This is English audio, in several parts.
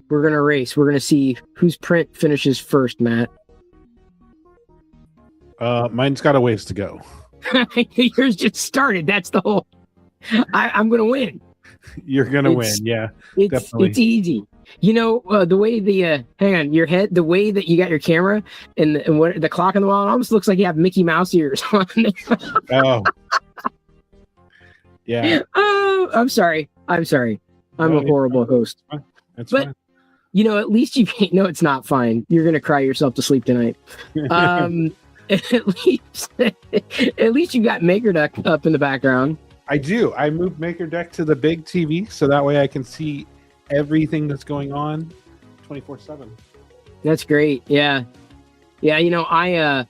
We're gonna race. We're gonna see whose print finishes first, Matt. Mine's got a ways to go. Yours just started. That's the whole. I'm gonna win. You're gonna win, yeah. Definitely. It's easy. You know, the way hang on, your head, the way that you got your camera and what the clock on the wall, it almost looks like you have Mickey Mouse ears on there. Oh. Yeah. Oh, I'm sorry. I'm a horrible host. That's but fine. You know, at least you can't. No, it's not fine. You're gonna cry yourself to sleep tonight. At least you got MakerDeck up in the background. I do. I moved MakerDeck to the big TV so that way I can see everything that's going on 24/7. That's great. Yeah. You know, I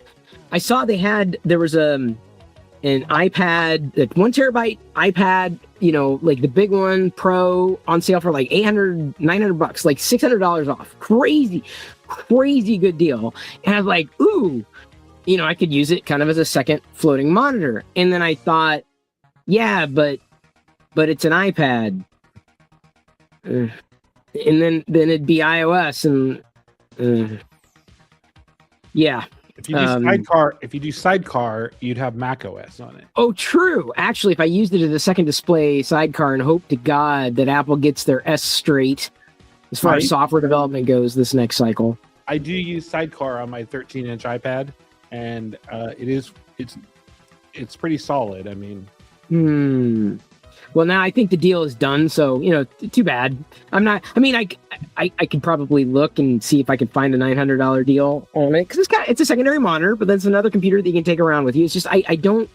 saw there was an iPad, like 1 terabyte iPad, you know, like the big one Pro on sale for like $800-$900, like $600 off. Crazy good deal. And I was like, ooh, you know, I could use it kind of as a second floating monitor. And then I thought, yeah, but it's an iPad. And then it'd be iOS and yeah. If you do sidecar, you'd have Mac OS on it. Oh, true. Actually, if I used it as a second display sidecar and hope to God that Apple gets their S straight as far as software development goes this next cycle. I do use sidecar on my 13-inch iPad, and it's pretty solid. I mean. Well, now I think the deal is done, so, you know, too bad. I could probably look and see if I could find a $900 deal on it, because it's a secondary monitor, but that's another computer that you can take around with you. It's just, I don't,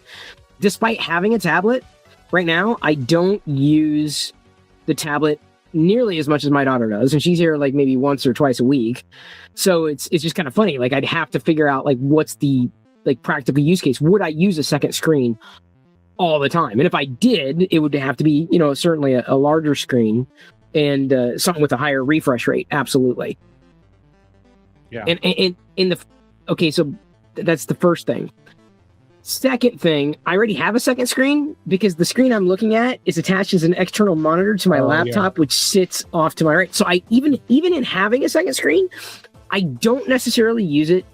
despite having a tablet right now, I don't use the tablet nearly as much as my daughter does, and she's here like maybe once or twice a week. So it's just kind of funny. Like, I'd have to figure out like what's the like practical use case. Would I use a second screen all the time? And if I did, it would have to be, you know, certainly a larger screen and something with a higher refresh rate. Absolutely. Yeah. And okay, so that's the first thing. Second thing, I already have a second screen because the screen I'm looking at is attached as an external monitor to my laptop, which sits off to my right. So I even in having a second screen, I don't necessarily use it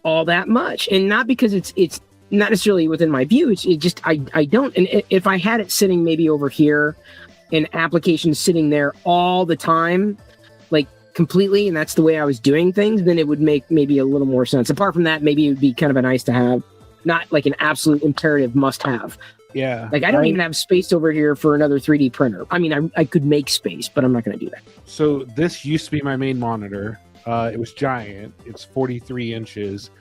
all that much, and not because it's not necessarily within my view. It's just I don't. And if I had it sitting maybe over here, and applications sitting there all the time, like completely, and that's the way I was doing things, then it would make maybe a little more sense. Apart from that, maybe it would be kind of a nice to have, not like an absolute imperative must have. Yeah. Like I don't even have space over here for another 3D printer. I mean, I could make space, but I'm not going to do that. So this used to be my main monitor. It was giant. It's 43 inches,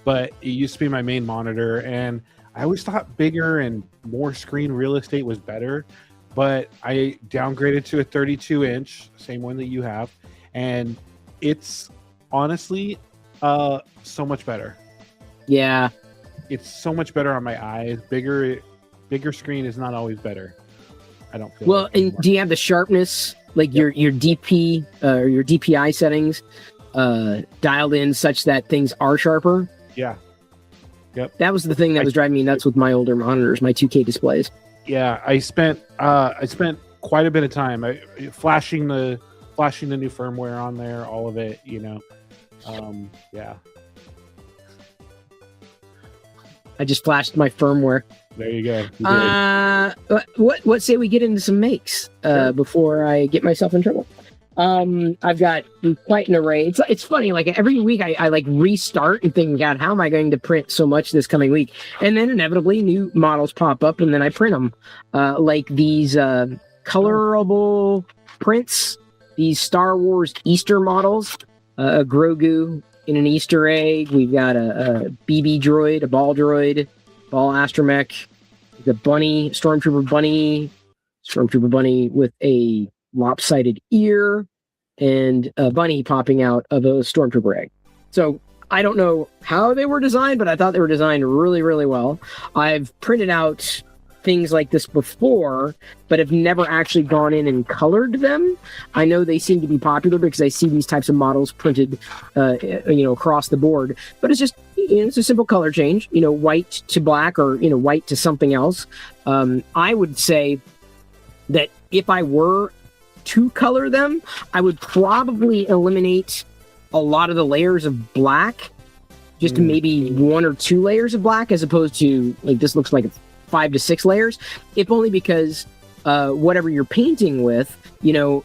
but it used to be my main monitor, and I always thought bigger and more screen real estate was better, but I downgraded to a 32 inch, same one that you have, and it's honestly so much better. Yeah. It's so much better on my eyes. Bigger screen is not always better. I don't feel well. And do you have the sharpness, like your DP or your DPI settings dialed in such that things are sharper? Yeah. Yep. That was the thing that was driving me nuts with my older monitors, my 2K displays. Yeah, I spent quite a bit of time flashing the new firmware on there, all of it, you know. Yeah. I just flashed my firmware. There you go. What say we get into some makes before I get myself in trouble? I've got quite an array. It's funny, like every week I like restart and think, God, how am I going to print so much this coming week? And then inevitably new models pop up and then I print them. Like these colorable prints, these Star Wars Easter models, a Grogu in an Easter egg. We've got a BB droid, a ball droid, ball astromech, the bunny, stormtrooper bunny with a lopsided ear, and a bunny popping out of a stormtrooper egg. So I don't know how they were designed, but I thought they were designed really, really well. I've printed out things like this before, but have never actually gone in and colored them. I know they seem to be popular because I see these types of models printed, across the board. But it's just, it's a simple color change, white to black or, white to something else. I would say that if I were to color them, I would probably eliminate a lot of the layers of black, just maybe 1 or 2 layers of black, as opposed to like this looks like 5 to 6 layers, if only because whatever you're painting with, you know,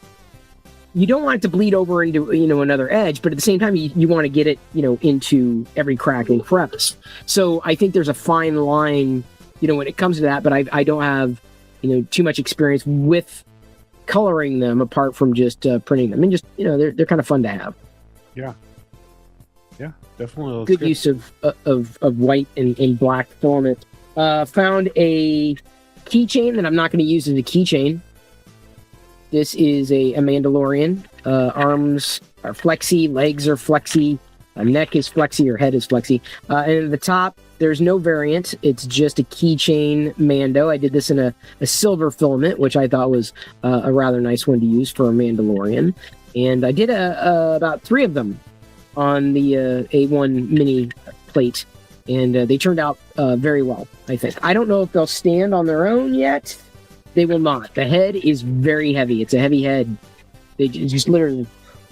you don't want it to bleed over into, you know, another edge, but at the same time, you want to get it, you know, into every crack and crevice. So I think there's a fine line, you know, when it comes to that, but I don't have, you know, too much experience with coloring them apart from just printing them. And just, you know, they're kind of fun to have. Yeah. Yeah, definitely. Good use of white and black filament. Found a keychain that I'm not going to use as a keychain. This is a Mandalorian. Arms are flexy, legs are flexy, neck is flexy, or head is flexy. And at the top, there's no variant. It's just a keychain Mando. I did this in a silver filament, which I thought was a rather nice one to use for a Mandalorian. And I did about 3 of them on the A1 mini plate. And they turned out very well, I think. I don't know if they'll stand on their own yet. They will not. The head is very heavy. It's a heavy head. They just literally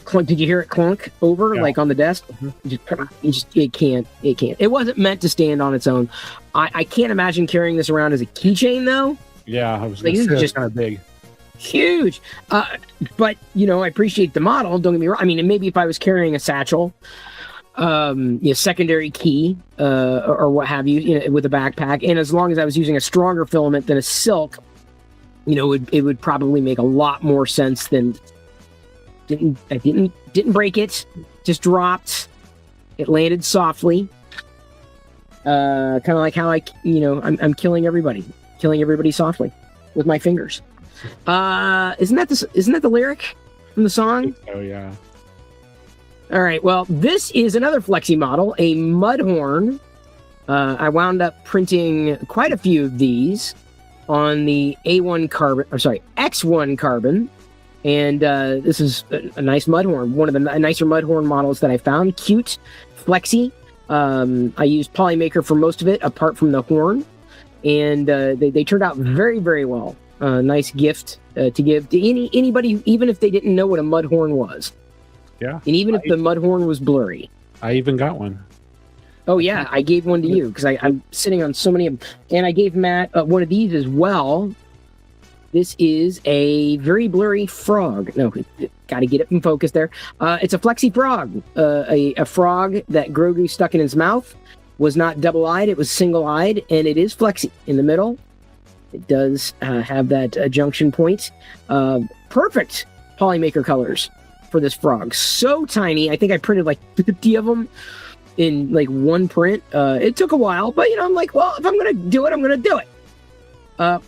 clunk. Did you hear it clunk over like on the desk? It can't. It wasn't meant to stand on its own. I can't imagine carrying this around as a keychain though. Yeah, I was just kind of big. Huge. But you know, I appreciate the model. Don't get me wrong. I mean, maybe if I was carrying a satchel, secondary key, or what have you, you know, with a backpack, and as long as I was using a stronger filament than a silk, you know, it would probably make a lot more sense than. I didn't break it. Just dropped. It landed softly. Kind of like how I'm killing everybody softly with my fingers. Isn't that the lyric from the song? Oh yeah. All right. Well, this is another Flexi model, a Mudhorn. I wound up printing quite a few of these on the X1 carbon. And this is a nice Mudhorn, one of the nicer Mudhorn models that I found. Cute, flexy. I used Polymaker for most of it, apart from the horn. And they turned out very, very well. Nice gift to give to anybody, even if they didn't know what a Mudhorn was. Yeah. And even if the Mudhorn was blurry. I even got one. Oh, yeah. I gave one to you because I'm sitting on so many of them. And I gave Matt one of these as well. This is a very blurry frog. No, got to get it in focus there. It's a Flexi frog. A frog that Grogu stuck in his mouth. Was not double-eyed. It was single-eyed. And it is Flexi in the middle. It does have that junction point. Perfect Polymaker colors for this frog. So tiny. I think I printed like 50 of them in like one print. It took a while, but you know, I'm like, well, if I'm going to do it, I'm going to do it.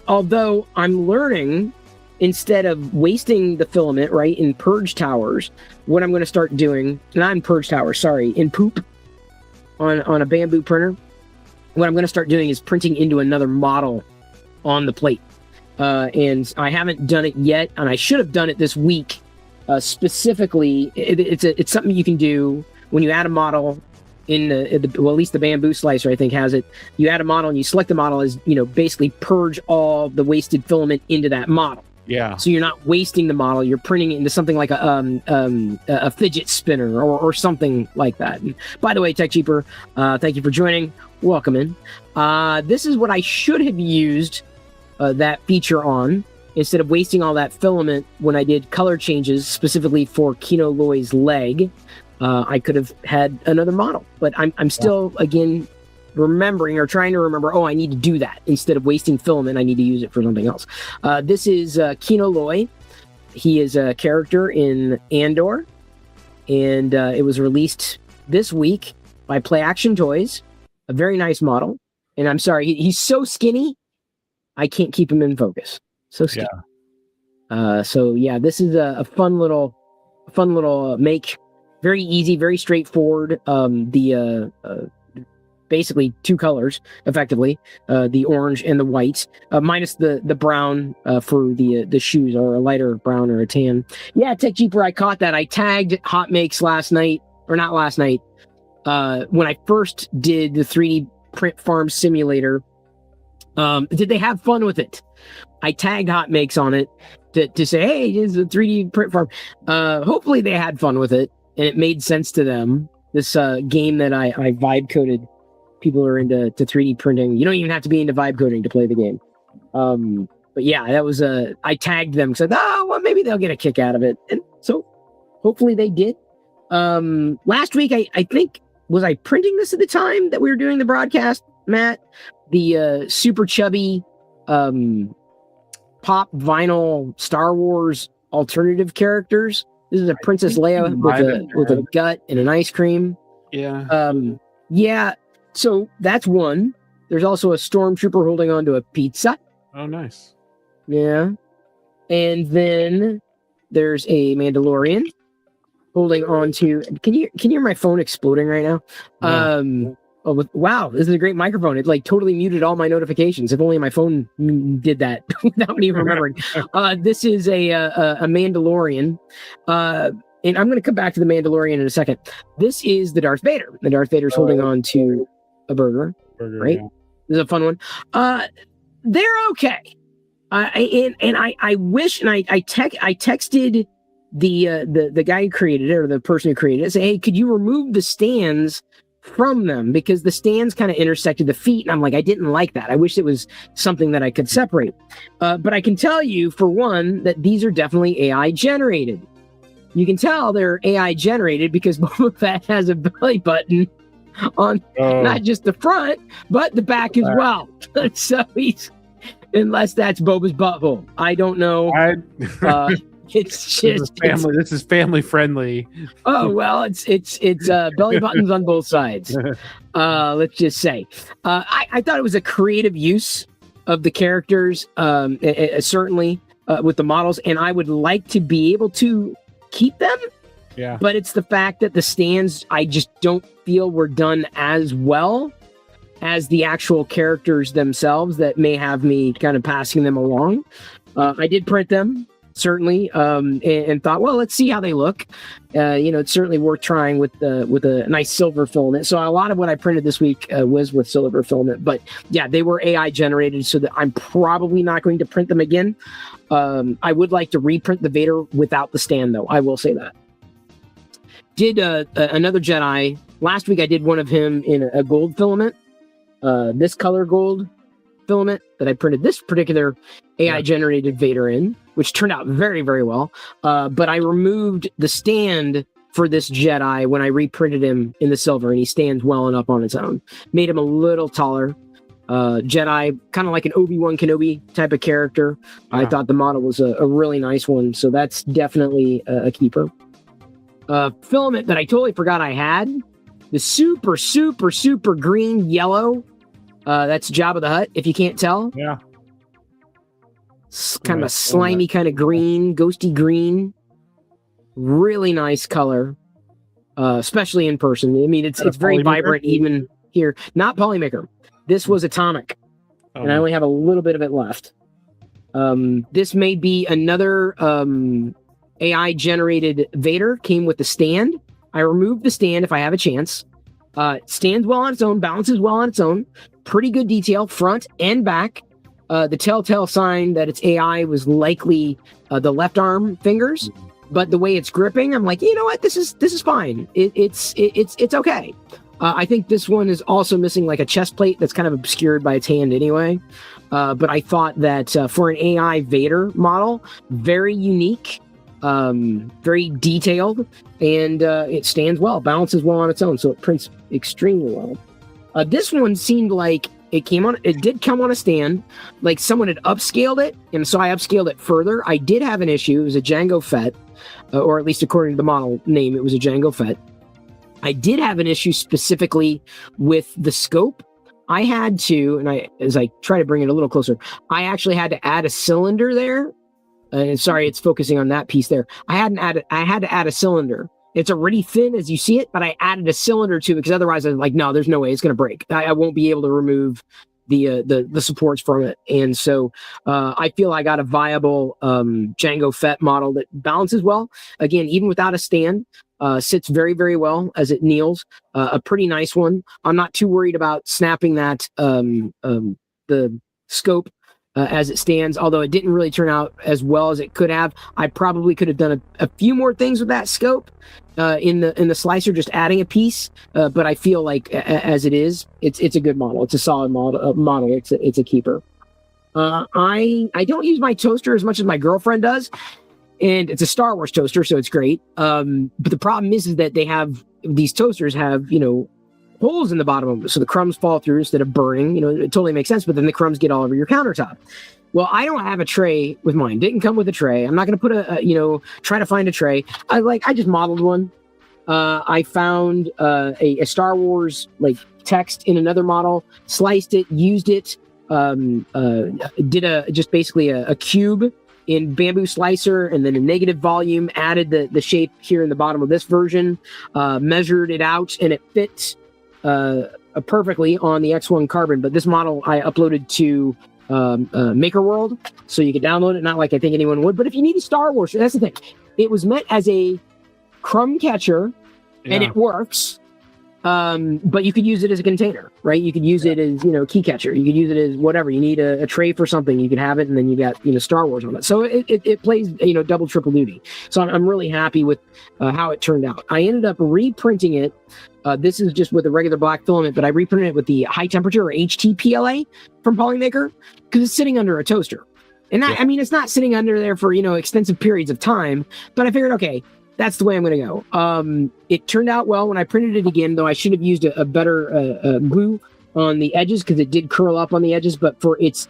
Although I'm learning, instead of wasting the filament, right, in purge towers, what I'm going to start doing, not in purge towers, sorry, in poop on a bamboo printer, what I'm going to start doing is printing into another model on the plate. And I haven't done it yet, and I should have done it this week. Specifically, it's something you can do when you add a model in at least the bamboo slicer, I think, has it. You add a model and you select the model as, you know, basically purge all the wasted filament into that model. Yeah. So you're not wasting the model. You're printing it into something like a fidget spinner or something like that. And by the way, Tech Cheaper, thank you for joining. Welcome in. This is what I should have used that feature on instead of wasting all that filament when I did color changes specifically for Kino Loy's leg. I could have had another model, but I'm still, again, remembering or trying to remember, I need to do that. Instead of wasting filament, I need to use it for something else. This is Kino Loy. He is a character in Andor, and it was released this week by Play Action Toys. A very nice model. And I'm sorry, he's so skinny, I can't keep him in focus. So skinny. Yeah. So yeah, this is a fun little make. Very easy, very straightforward. Basically 2 colors, effectively, the orange and the white, minus the brown for the shoes, or a lighter brown or a tan. Yeah, Tech Jeeper, I caught that. I tagged Hot Makes last night, or not last night, when I first did the 3D Print Farm Simulator. Did they have fun with it? I tagged Hot Makes on it to say, hey, it's a 3D print farm. Hopefully they had fun with it and it made sense to them. This game that I vibe coded. People are into 3D printing. You don't even have to be into vibe coding to play the game. But yeah, that was I tagged them, said, oh, well, maybe they'll get a kick out of it. And so hopefully they did. Last week, I think, was I printing this at the time that we were doing the broadcast, Matt? The super chubby pop vinyl Star Wars alternative characters. This is a Princess Leia with a gut and an ice cream. Yeah. Yeah. So that's one. There's also a stormtrooper holding onto a pizza. Oh, nice. Yeah. And then there's a Mandalorian holding on to. Can you hear my phone exploding right now? Yeah. Wow, this is a great microphone. It like totally muted all my notifications. If only my phone did that without me remembering. This is a Mandalorian. And I'm going to come back to the Mandalorian in a second. This is the Darth Vader. The Darth Vader's holding on to a burger, right? Yeah. This is a fun one. They're okay. I wish, and I texted the guy who created it, or the person who created it, say, hey, could you remove the stands from them, because the stands kind of intersected the feet, and I'm like, I didn't like that. I wish it was something that I could separate. But I can tell you, for one, that these are definitely AI generated. You can tell they're AI generated because Boba Fett has a belly button on not just the front, but the back as well. So he's, unless that's Boba's butthole, I don't know. It's just this is family friendly. Oh well, it's belly buttons on both sides. Let's just say, I thought it was a creative use of the characters, certainly with the models, and I would like to be able to keep them. Yeah. But it's the fact that the stands, I just don't feel were done as well as the actual characters themselves that may have me kind of passing them along. I did print them. Certainly, and thought, well, let's see how they look. It's certainly worth trying with a nice silver filament. So a lot of what I printed this week was with silver filament. But yeah, they were AI generated, so that I'm probably not going to print them again. I would like to reprint the Vader without the stand, though. I will say that. Did another Jedi last week? I did one of him in a gold filament, this color gold filament that I printed this particular AI generated Vader in, which turned out very, very well. But I removed the stand for this Jedi when I reprinted him in the silver, and he stands well enough on its own. Made him a little taller. Jedi, kind of like an Obi-Wan Kenobi type of character. Yeah. I thought the model was a really nice one, so that's definitely a keeper. Filament that I totally forgot I had, the super, super, super green yellow. That's Jabba the Hutt, if you can't tell. Yeah. It's kind of a slimy kind of green, ghosty green. Really nice color, especially in person. I mean, it's very vibrant even here. Not Polymaker. This was Atomic, and I only have a little bit of it left. This may be another AI-generated Vader. Came with the stand. I removed the stand if I have a chance. It stands well on its own, balances well on its own. Pretty good detail, front and back. The telltale sign that it's AI was likely the left arm fingers, but the way it's gripping, I'm like, you know what, this is fine. It's okay. I think this one is also missing like a chest plate that's kind of obscured by its hand anyway. But I thought that for an AI Vader model, very unique, very detailed, and it stands well, balances well on its own, so it prints extremely well. This one seemed like it did come on a stand, like someone had upscaled it, and so I upscaled it further. I did have an issue. It was a Jango Fett, or at least according to the model name, it was a Jango Fett. I did have an issue specifically with the scope. I had to, and as I try to bring it a little closer, I actually had to add a cylinder there. And sorry, it's focusing on that piece there. I had to add a cylinder. It's already thin as you see it, but I added a cylinder to it because otherwise I was like, no, there's no way it's going to break. I won't be able to remove the supports from it. And so I feel I got a viable Jango Fett model that balances well. Again, even without a stand, sits very, very well as it kneels. A pretty nice one. I'm not too worried about snapping that the scope as it stands, although it didn't really turn out as well as it could have. I probably could have done a few more things with that scope in the slicer, just adding a piece. But I feel like as it is, it's a good model. It's a solid model. It's a keeper. I don't use my toaster as much as my girlfriend does, and it's a Star Wars toaster, so it's great. But the problem is that these toasters have holes in the bottom of them, so the crumbs fall through instead of burning. It totally makes sense, but then the crumbs get all over your countertop. Well, I don't have a tray with mine. Didn't come with a tray. I'm not going to put try to find a tray. I just modeled one. I found a Star Wars text in another model, sliced it, used it, did just basically a cube in Bamboo Slicer, and then a negative volume, added the shape here in the bottom of this version, measured it out, and it fit perfectly on the X1 Carbon. But this model I uploaded to Maker World, so you can download it. Not like I think anyone would, but if you need a Star Wars, that's the thing. It was meant as a crumb catcher, and it works. But you could use it as a container, right? You could use it as, key catcher. You could use it as whatever. You need a tray for something, you can have it, and then you got, Star Wars on it. So it plays, double, triple duty. So I'm really happy with how it turned out. I ended up reprinting it. This is just with a regular black filament, but I reprinted it with the high temperature, or HTPLA, from Polymaker, because it's sitting under a toaster. And it's not sitting under there for, extensive periods of time, but I figured, okay, that's the way I'm going to go. It turned out well when I printed it again, though I should have used a better glue on the edges, because it did curl up on the edges. But for its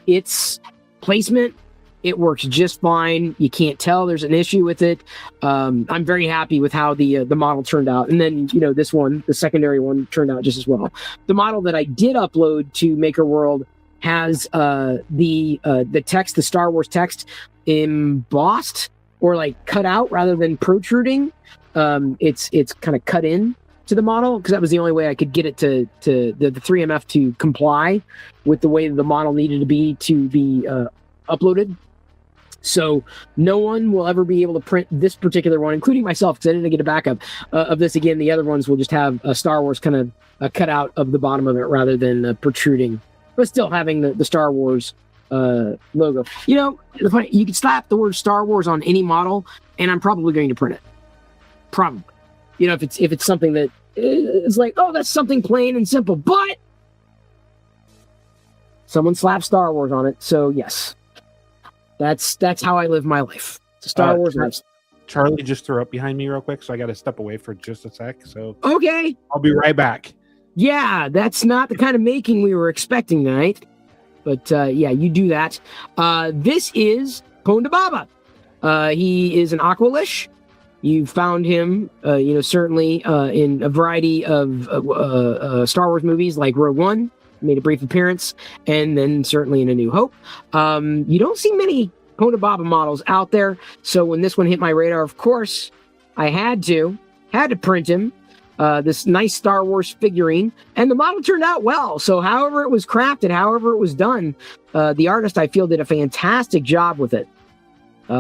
placement, it works just fine. You can't tell there's an issue with it. I'm very happy with how the model turned out. And then, this one, the secondary one, turned out just as well. The model that I did upload to Maker World has the text, the Star Wars text, embossed, or cut out rather than protruding. It's kind of cut in to the model, because that was the only way I could get it to the 3MF to comply with the way the model needed to be uploaded. So no one will ever be able to print this particular one, including myself, because I didn't get a backup of this again. The other ones will just have a Star Wars kind of cut out of the bottom of it rather than protruding, but still having the Star Wars logo. You could slap the word Star Wars on any model, and I'm probably going to print it. Probably. If it's something that is that's something plain and simple, but someone slapped Star Wars on it. So yes, that's how I live my life. It's a Star Wars life. Charlie just threw up behind me real quick, so I got to step away for just a sec. So okay, I'll be right back. Yeah, that's not the kind of making we were expecting tonight. But you do that. This is Ponda Baba. He is an Aqualish. You found him, certainly in a variety of Star Wars movies like Rogue One, made a brief appearance, and then certainly in A New Hope. You don't see many Ponda Baba models out there, so when this one hit my radar, of course, I had to print him. This nice Star Wars figurine, and the model turned out well. So however it was crafted, however it was done, the artist, I feel, did a fantastic job with it.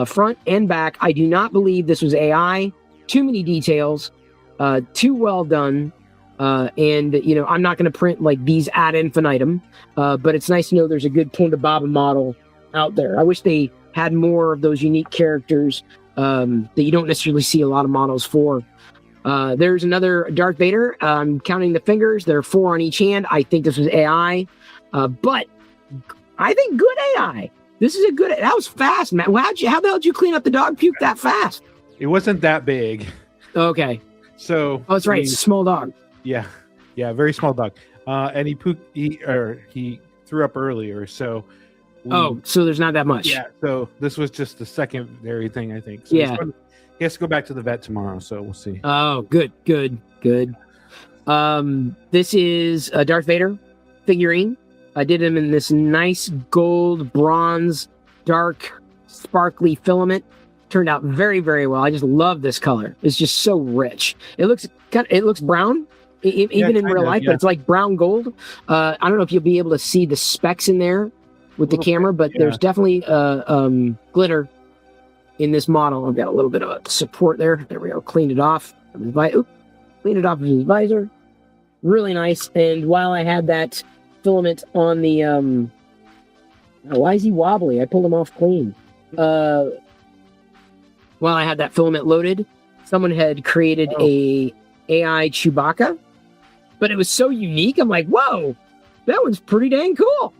Front and back, I do not believe this was AI. Too many details, too well done. And I'm not going to print these ad infinitum, but it's nice to know there's a good Ponda Baba model out there. I wish they had more of those unique characters that you don't necessarily see a lot of models for. There's another Darth Vader. I'm counting the fingers. There are 4 on each hand. I think this was AI, but I think good AI. This is that was fast, man. How the hell did you clean up the dog puke that fast? It wasn't that big. Okay. So. Oh, that's right. It's a small dog. Yeah. Very small dog. And he threw up earlier. So. So there's not that much. Yeah. So this was just the secondary thing, I think. So yeah. He has to go back to the vet tomorrow, so we'll see. Oh, good. This is a Darth Vader figurine. I did him in this nice gold, bronze, dark, sparkly filament. Turned out very, very well. I just love this color. It's just so rich. It looks brown, even in real life, but it's like brown gold. I don't know if you'll be able to see the specks in there with the camera, but there's definitely glitter in this model. I've got a little bit of support there. There we go. Cleaned it off. Cleaned it off of his visor. Really nice. And while I had that filament on the Why is he wobbly? I pulled him off clean. While I had that filament loaded, someone had created a AI Chewbacca, but it was so unique. I'm like, whoa, that one's pretty dang cool.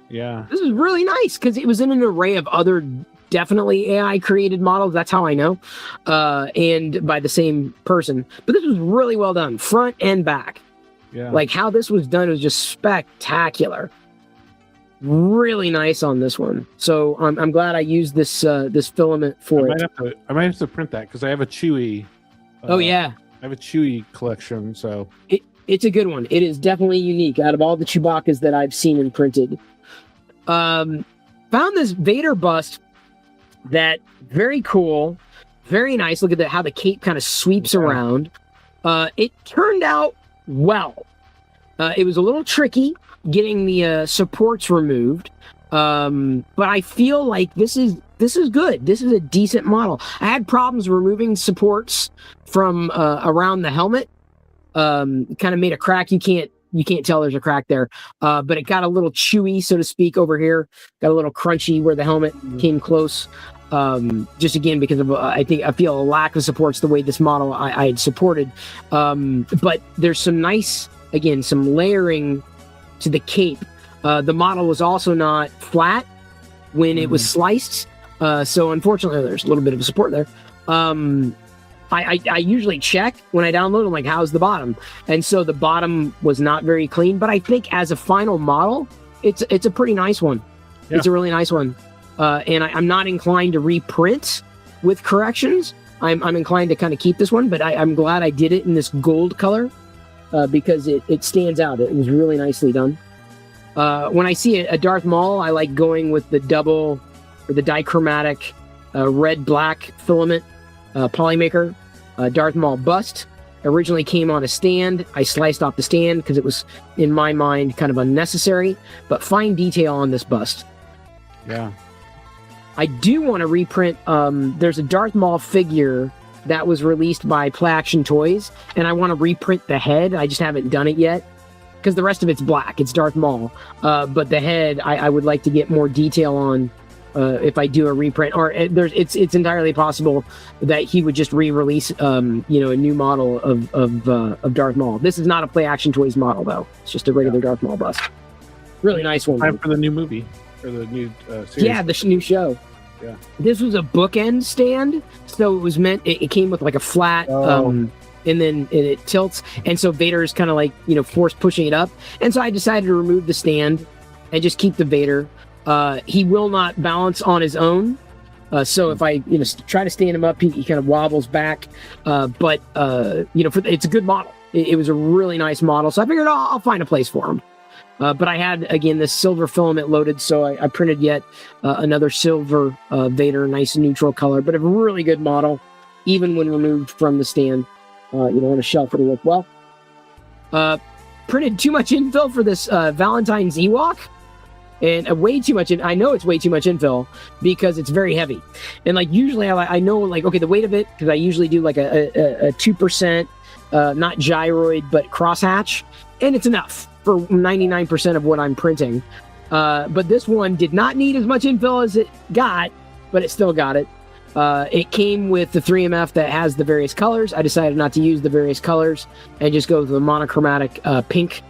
Yeah. This is really nice because it was in an array of other definitely AI created models. That's how I know. And by the same person. But this was really well done, front and back. Yeah. Like how this was done was just spectacular. Really nice on this one. So I'm glad I used this this filament for it. I might have to print that because I have a Chewy. Oh yeah. I have a Chewy collection, so it's a good one. It is definitely unique out of all the Chewbaccas that I've seen and printed. Found this Vader bust that very cool, very nice. Look at how the cape kind of sweeps around. It turned out well. It was a little tricky getting the supports removed, but I feel like this is good. This is a decent model. I had problems removing supports from around the helmet. Kind of made a crack. You can't tell there's a crack there, but it got a little chewy, so to speak, over here. Got a little crunchy where the helmet came close. Just again because of I feel a lack of supports the way this model I had supported. But there's some nice, again, some layering to the cape. The model was also not flat when it was sliced, so unfortunately there's a little bit of support there. I usually check when I download. I'm like, how's the bottom? And so the bottom was not very clean, but I think as a final model, it's a pretty nice one. Yeah. It's a really nice one. And I'm not inclined to reprint with corrections. I'm inclined to kind of keep this one, but I'm glad I did it in this gold color because it stands out. It was really nicely done. When I see a Darth Maul, I like going with the double or the dichromatic red-black filament Polymaker Darth Maul bust. Originally came on a stand. I sliced off the stand because it was, in my mind, kind of unnecessary, but fine detail on this bust. Yeah. I do want to reprint, there's a Darth Maul figure that was released by Play Action Toys, and I want to reprint the head. I just haven't done it yet because the rest of it's black. It's Darth Maul. But the head, I would like to get more detail on if I do a reprint. Or it's entirely possible that he would just re-release a new model of Darth Maul. This is not a Play Action Toys model, though. It's just a regular Darth Maul bust. Really nice one. Time for the new movie. Or the new series. Yeah, the new show. Yeah. This was a bookend stand, so it was meant. It came with like a flat, and then it tilts, and so Vader's kind of like force pushing it up, and so I decided to remove the stand and just keep the Vader. He will not balance on his own, so if I try to stand him up, he kind of wobbles back. But it's a good model. It was a really nice model, so I figured I'll find a place for him. But I had, again, this silver filament loaded, so I printed yet another silver Vader, nice neutral color, but a really good model, even when removed from the stand. On a shelf, it'll look well. Printed too much infill for this Valentine's Ewok, and way too much. I know it's way too much infill because it's very heavy. And like usually, I know okay the weight of it because I usually do like a 2%, not gyroid but crosshatch, and it's enough for 99% of what I'm printing. But this one did not need as much infill as it got, but it still got it. It came with the 3MF that has the various colors. I decided not to use the various colors and just go with the monochromatic pink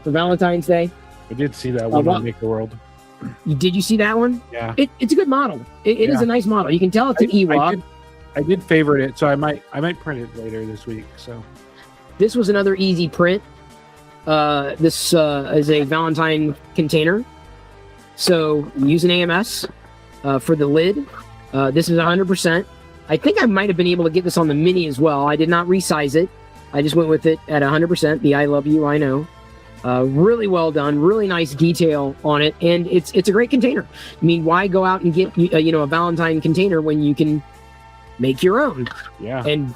for Valentine's Day. I did see that one on Maker World. Did you see that one? Yeah. It's a good model. It is a nice model. You can tell it's an Ewok. I did favorite it, so I might print it later this week. So this was another easy print. This is a Valentine container. So use an AMS for the lid. This is 100%. I think I might have been able to get this on the mini as well. I did not resize it. I just went with it at 100%. The I love you, I know. Really well done. Really nice detail on it. And it's a great container. I mean, why go out and get a Valentine container when you can make your own? Yeah. And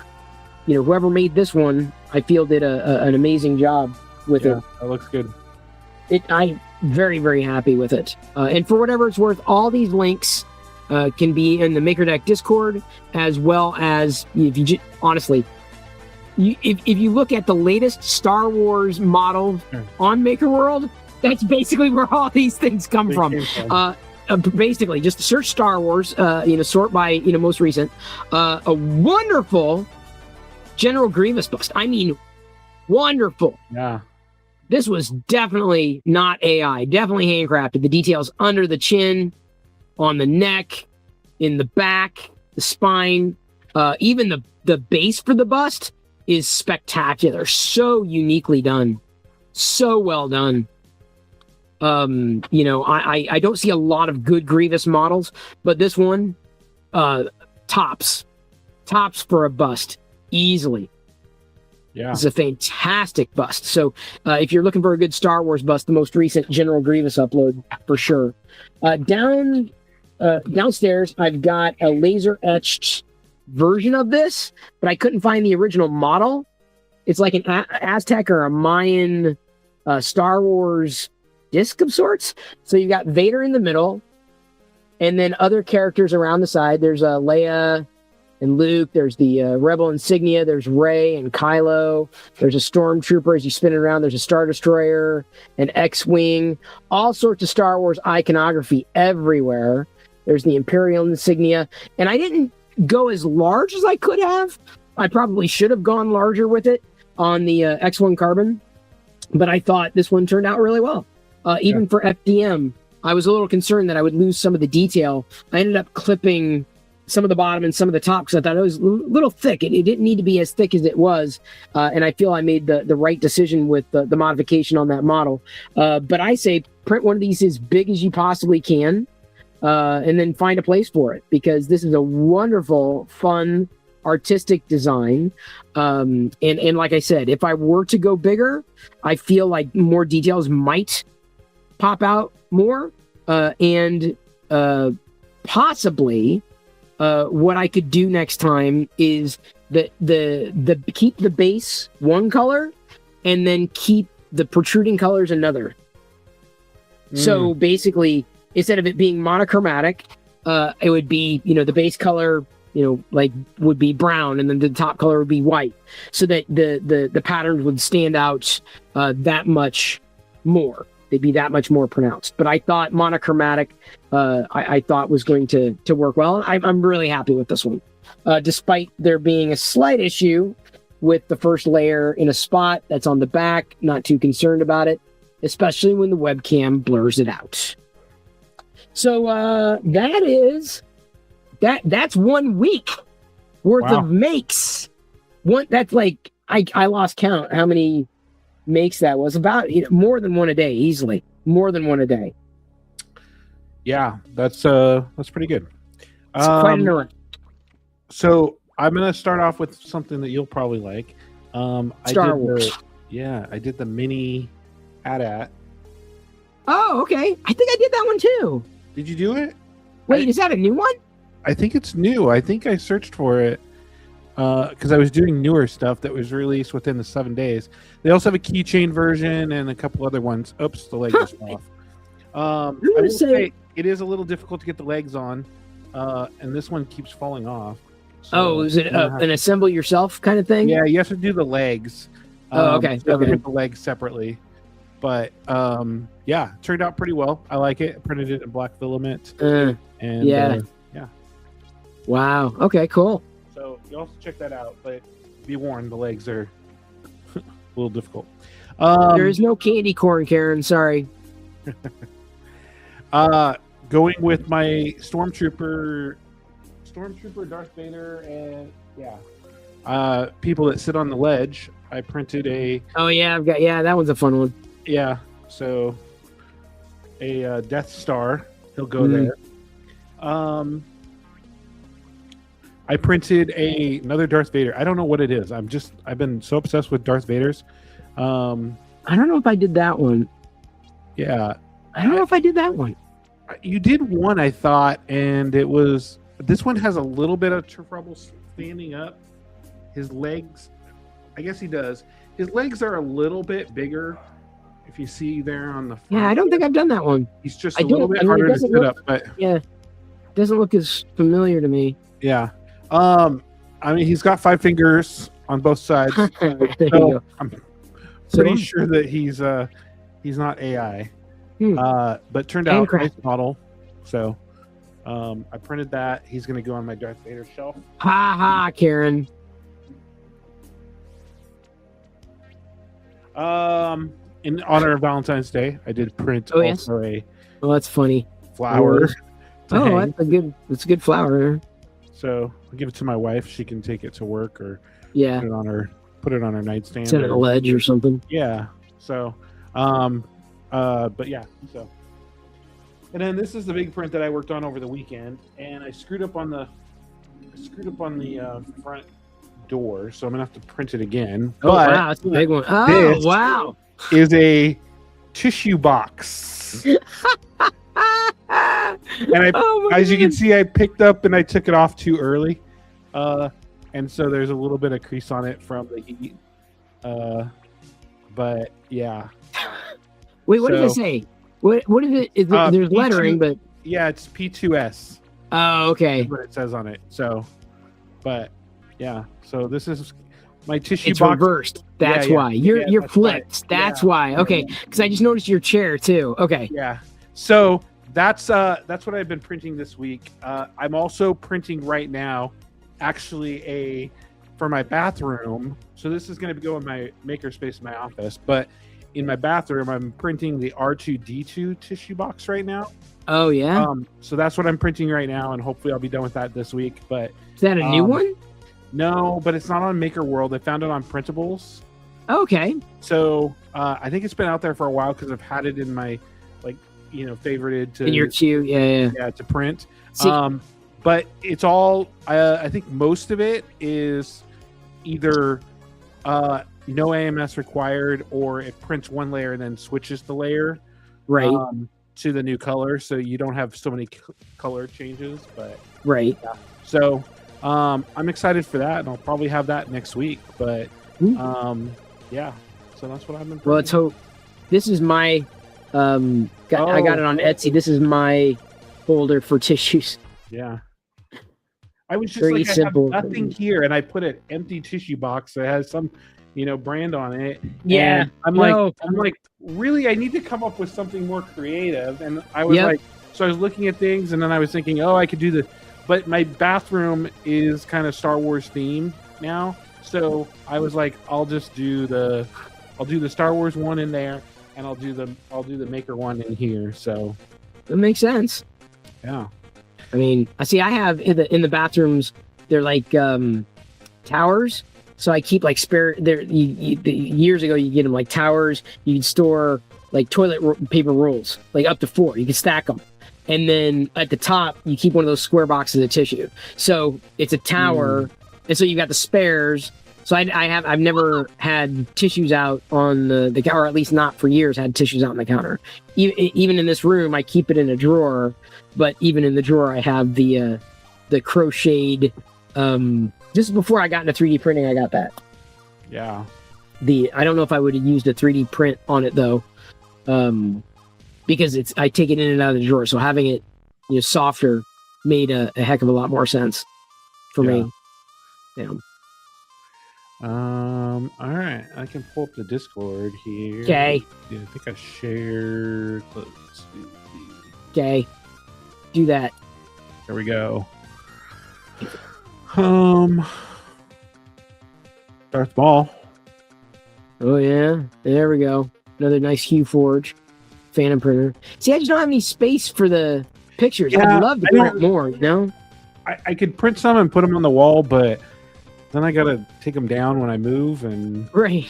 whoever made this one, I feel did an amazing job with it. That looks good. I'm very, very happy with it. And for whatever it's worth, all these links can be in the MakerDeck Discord, as well as if you look at the latest Star Wars model on Maker World, That's basically where all these things come They from. came from. Basically, just search Star Wars. Sort by most recent. A wonderful General Grievous bust. I mean, wonderful. Yeah. This was definitely not AI. Definitely handcrafted. The details under the chin, on the neck, in the back, the spine, even the base for the bust is spectacular. So uniquely done. So well done. I don't see a lot of good Grievous models, but this one, tops for a bust easily. Yeah. It's a fantastic bust. So if you're looking for a good Star Wars bust, the most recent General Grievous upload for sure. Downstairs, I've got a laser etched version of this, but I couldn't find the original model. It's like an Aztec or a Mayan Star Wars disc of sorts. So you've got Vader in the middle, and then other characters around the side. There's Leia and Luke. There's the Rebel insignia. There's Rey and Kylo. There's a Stormtrooper as you spin it around. There's a Star Destroyer, an X-Wing, all sorts of Star Wars iconography everywhere. There's the Imperial insignia. And I didn't go as large as I could have. I probably should have gone larger with it on the X1 Carbon, but I thought this one turned out really well. Even for FDM, I was a little concerned that I would lose some of the detail. I ended up clipping some of the bottom and some of the top because I thought it was a little thick. It didn't need to be as thick as it was, and I feel I made the right decision with the modification on that model. But I say print one of these as big as you possibly can, and then find a place for it, because this is a wonderful, fun, artistic design. And like I said, if I were to go bigger, I feel like more details might pop out more, and possibly what I could do next time is the keep the base one color and then keep the protruding colors another. So basically, instead of it being monochromatic, it would be, the base color, would be brown, and then the top color would be white, so that the patterns would stand out that much more. They'd be that much more pronounced. But I thought monochromatic, I thought was going to work well. I'm really happy with this one, despite there being a slight issue with the first layer in a spot that's on the back. Not too concerned about it, especially when the webcam blurs it out. So that's 1 week worth of makes. That's like I lost count how many makes that was. About more than one a day, easily more than one a day. Yeah, that's pretty good. It's quite an errand. So I'm gonna start off with something that you'll probably like. Star Wars. I did the mini AT-AT. Oh, okay. I think I did that one too. Did you do it? Wait, is that a new one? I think it's new. I think I searched for it because I was doing newer stuff that was released within the 7 days. They also have a keychain version and a couple other ones. Oops, the leg just off. I will say it is a little difficult to get the legs on, and this one keeps falling off. So is it an assemble yourself kind of thing? Yeah, you have to do the legs. Okay. So okay. The legs separately. But yeah, it turned out pretty well. I like it. I printed it in black filament. Yeah. Wow. Okay, cool. So you also check that out, but be warned, the legs are a little difficult. There is no candy corn, Karen. Sorry. Going with my Stormtrooper Darth Vader, and people that sit on the ledge. I printed a. Oh yeah, that one's a fun one. Yeah, so a Death Star. He'll go there. I printed another Darth Vader. I don't know what it is. I've been so obsessed with Darth Vaders. I don't know if I did that one. Yeah, I don't know if I did that one. You did one, I thought, and it was. This one has a little bit of trouble standing up. His legs, I guess he does. His legs are a little bit bigger. If you see there on the front. Yeah, I don't think I've done that one. He's just a little bit harder to sit up, but yeah, doesn't look as familiar to me. Yeah, I mean, he's got 5 fingers on both sides. So I'm pretty sure that he He's not AI. Hmm. But turned out nice Handcrafted. model. So I printed that. He's going to go on my Darth Vader shelf. Ha ha, Karen. In honor of Valentine's Day, I did print Oh, yes? also a Oh, that's funny. flower. Oh, to Oh, hang. that's a good flower. So I'll give it to my wife. She can take it to work or Yeah. put it on her nightstand. Sit on a or- ledge or something. Yeah. So, but yeah. So, and then this is the big print that I worked on over the weekend, and I screwed up on the front door, so I'm gonna have to print it again. Oh, But wow, that's a big one. Oh, this- wow. is a tissue box, and I, Oh, my as you can God. see, I picked up and I took it off too early, and so there's a little bit of crease on it from the heat. But yeah. Wait, what does it So- say? What is it? There's lettering, but Yeah, it's P2S. oh, okay. That's what it says on it. So, but yeah. So this is my tissue It's box. reversed. That's Yeah, yeah. why you're Yeah, that's why. flipped. That's Yeah. why. Okay, because I just noticed your chair too. Okay. Yeah. So that's what I've been printing this week. I'm also printing right now, actually for my bathroom. So this is going to go in my makerspace in my office, but in my bathroom, I'm printing the R2D2 tissue box right now. Oh yeah. So that's what I'm printing right now, and hopefully I'll be done with that this week. But Is that a new one? no, but it's not on Maker World. I found it on Printables. Okay. So I think it's been out there for a while because I've had it in my favorited to In your queue. Yeah. yeah to print. See, But it's all I think most of it is either no AMS required, or it prints one layer and then switches the layer right. to the new color, so you don't have so many color changes. But Right. so I'm excited for that, and I'll probably have that next week. But yeah, so that's what I've been. Well, let's hope. This is my. I got it on Etsy. This is my folder for tissues. Yeah. I was just Very like, simple. I have nothing here, and I put an empty tissue box that has some, brand on it. Yeah, and I'm like, really, I need to come up with something more creative. And I was Yep. so I was looking at things, and then I was thinking, oh, I could do this. But my bathroom is kind of Star Wars themed now, so I was like, I'll do the Star Wars one in there, and I'll do the Maker one in here. So That makes sense. yeah. I mean, I have in the bathrooms. They're like towers, so I keep like spare. There, years ago, you get them like towers. You can store like paper rolls, like up to 4. You can stack them, and then at the top, you keep one of those square boxes of tissue. So it's a tower, and so you got the spares. So I've never had tissues out on the counter, or at least not for years. Had tissues out on the counter. Even in this room, I keep it in a drawer. But even in the drawer, I have the crocheted. Just before I got into 3D printing, I got that. Yeah. I don't know if I would have used a 3D print on it though, because I take it in and out of the drawer. So having it, softer made a heck of a lot more sense for me. Yeah. All right, I can pull up the Discord here. Okay. Yeah, I think I shared. Let's see. Okay. Do that. There we go. Darth Maul. Oh yeah. There we go. Another nice Hue Forge Phantom printer. See, I just don't have any space for the pictures. Yeah, I'd love to I print don't- more. No. I could print some and put them on the wall, but then I gotta take them down when I move. And Right.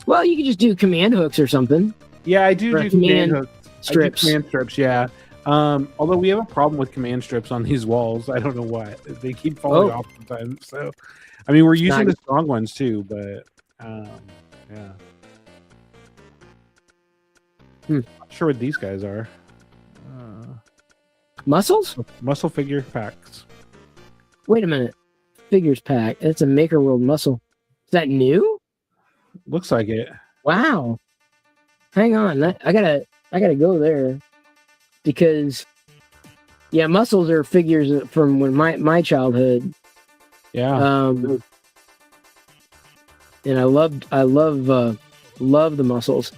Well, you could just do command hooks or something. yeah, I do Right, do command command hooks. Strips. I do command strips, yeah. Although we have a problem with command strips on these walls. I don't know why. They keep falling off sometimes. So, I mean, we're using the strong ones too, but yeah. Not sure what these guys are. Muscles? Muscle figure packs. Wait a minute. Figures pack. That's a Maker World muscle. Is that new? Looks like it. Wow. Hang on. I gotta go there. Because muscles are figures from when my childhood. Yeah. And I love the muscles.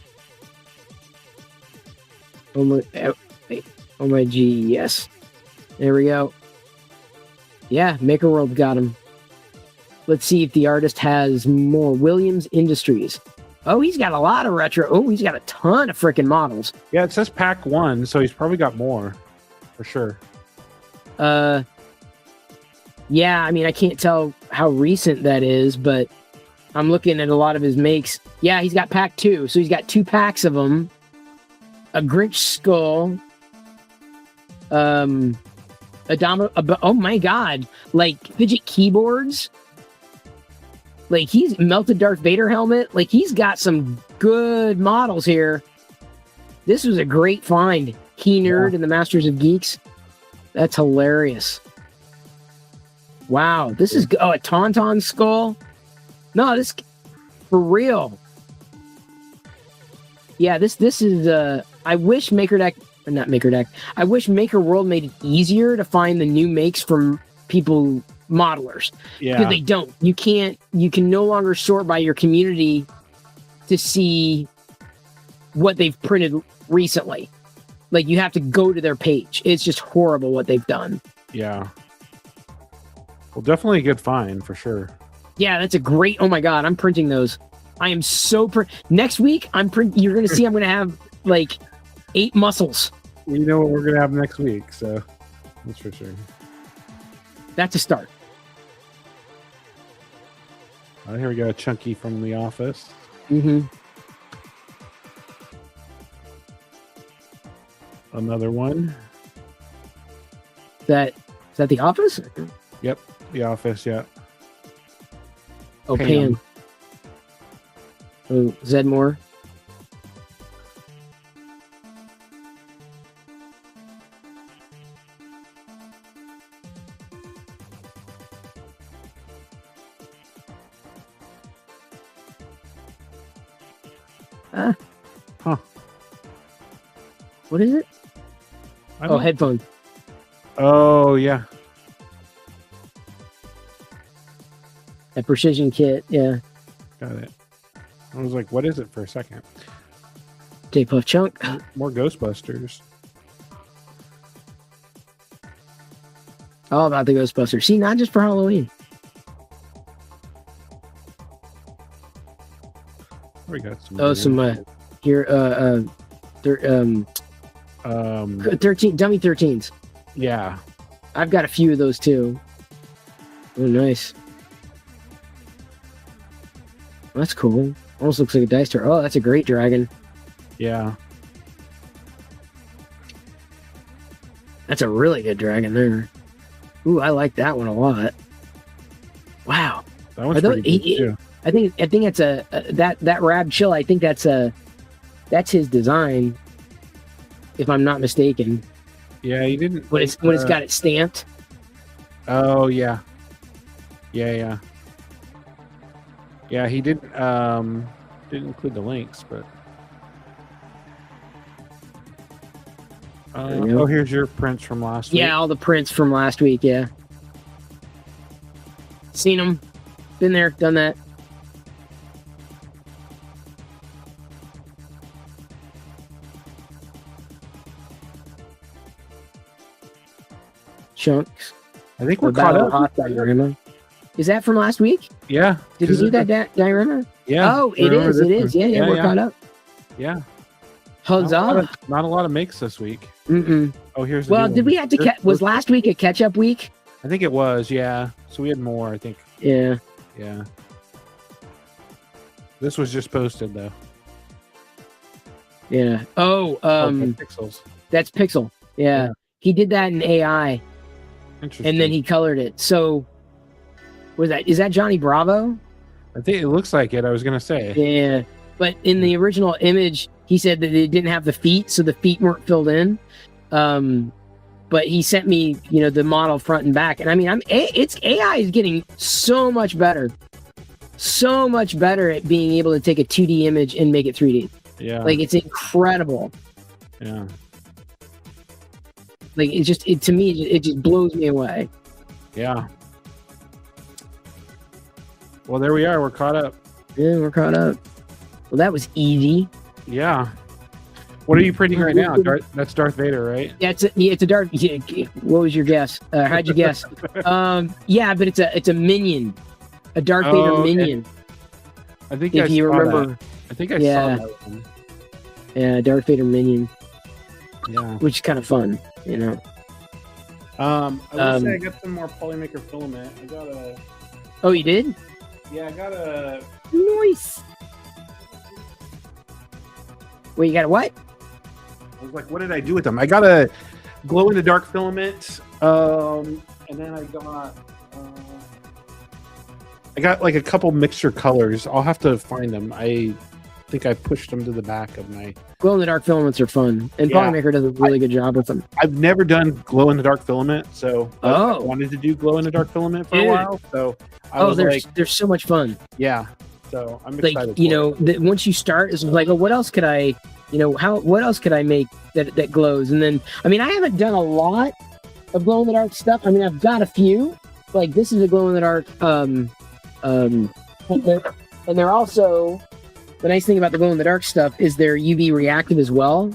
Oh my G, yes. There we go. Yeah, Maker World got him. Let's see if the artist has more. Williams Industries. Oh, he's got a lot of retro. Oh, he's got a ton of freaking models. Yeah, it says pack 1, so he's probably got more for sure. Yeah, I mean, I can't tell how recent that is, but I'm looking at a lot of his makes. Yeah, he's got pack 2, so he's got 2 packs of them. A Grinch skull. Oh my god, like fidget keyboards. Like he's melted Darth Vader helmet. Like he's got some good models here. This was a great find. Key Nerd and the Masters of Geeks. That's hilarious. Wow, this is a Tauntaun skull. No, this for real. Yeah, this is I wish MakerDeck. I wish Maker World made it easier to find the new makes from people modelers. Yeah. Because they don't. You can no longer sort by your community to see what they've printed recently. Like you have to go to their page. It's just horrible what they've done. Yeah. Well, definitely a good find for sure. Yeah, that's a great. Oh my god, I'm printing those. I am so next week. You're gonna see. I'm gonna have like 8 muscles. You know what we're gonna have next week, so that's for sure. That's a start. Here we go, Chunky from The Office. Mm-hmm. Another one. Is that The Office? Yep, The Office. Yeah. Oh, Pan. Oh, Zedmore. Huh. What is it? Oh, headphone. Oh, yeah. A precision kit, yeah. Got it. I was like, what is it for a second? Stay Puft Chunk. More Ghostbusters. All about the Ghostbusters. See, not just for Halloween. We got some. Oh, some here 13 dummy 13s. Yeah. I've got a few of those too. Oh, nice. That's cool. Almost looks like a dice tower. Oh, that's a great dragon. Yeah. That's a really good dragon there. Ooh, I like that one a lot. Wow. That one's pretty good too. I think it's that Rab Chill. I think that's his design, if I'm not mistaken. Yeah, you didn't. When it's got it stamped. Oh yeah. Yeah. Yeah, he didn't include the links, but. Oh, here's your prints from last week. Yeah, all the prints from last week. Yeah. Seen them. Been there, done that. Chunks. I think we're caught up. Diorama. Is that from last week? Yeah. Did you do that diorama? Yeah. Oh, it is. It is. Yeah, we're caught up. Yeah. Huzzah. Not a lot of makes this week. Mm-mm. Oh, here's the well, did we have to was last week a catch-up week? I think it was, yeah. So we had more, I think. Yeah. Yeah. This was just posted, though. Yeah. Oh, Pixels. That's Pixel. Yeah. He did that in AI. Interesting. And then he colored it. So, is that Johnny Bravo? I think it looks like it. I was going to say. Yeah. But in the original image, he said that it didn't have the feet, so the feet weren't filled in. But he sent me, the model front and back. And I mean, AI is getting so much better. So much better at being able to take a 2D image and make it 3D. Yeah. Like, it's incredible. Yeah. Like, to me, it just blows me away. Yeah. Well, there we are. We're caught up. Yeah, we're caught up. Well, that was easy. Yeah. What are you printing right now? That's Darth Vader, right? Yeah, it's a dark. Yeah, what was your guess? How'd you guess? Yeah, but it's a minion, a Darth Vader minion. I think if you remember. I think I saw that one. Yeah, Darth Vader minion. Yeah, which is kind of fun, you know. I will say I got some more Polymaker filament. I got a. Oh, you did? Yeah, I got a. Nice. Wait, you got a what? I was like, what did I do with them? I got a glow in the dark filament, and then I got like a couple mixture colors. I'll have to find them. I think I pushed them to the back of my. Glow in the dark filaments are fun, and Polymaker does a really good job with them. I've never done glow in the dark filament, so I wanted to do glow in the dark filament for a while. So they're so much fun. Yeah, so I'm excited. Like, you know, once you start, it's like, oh, what else could I, you know, what else could I make that glows? And then, I mean, I haven't done a lot of glow in the dark stuff. I mean, I've got a few. Like, this is a glow in the dark. And they're also. The nice thing about the glow in the dark stuff is they're UV reactive as well.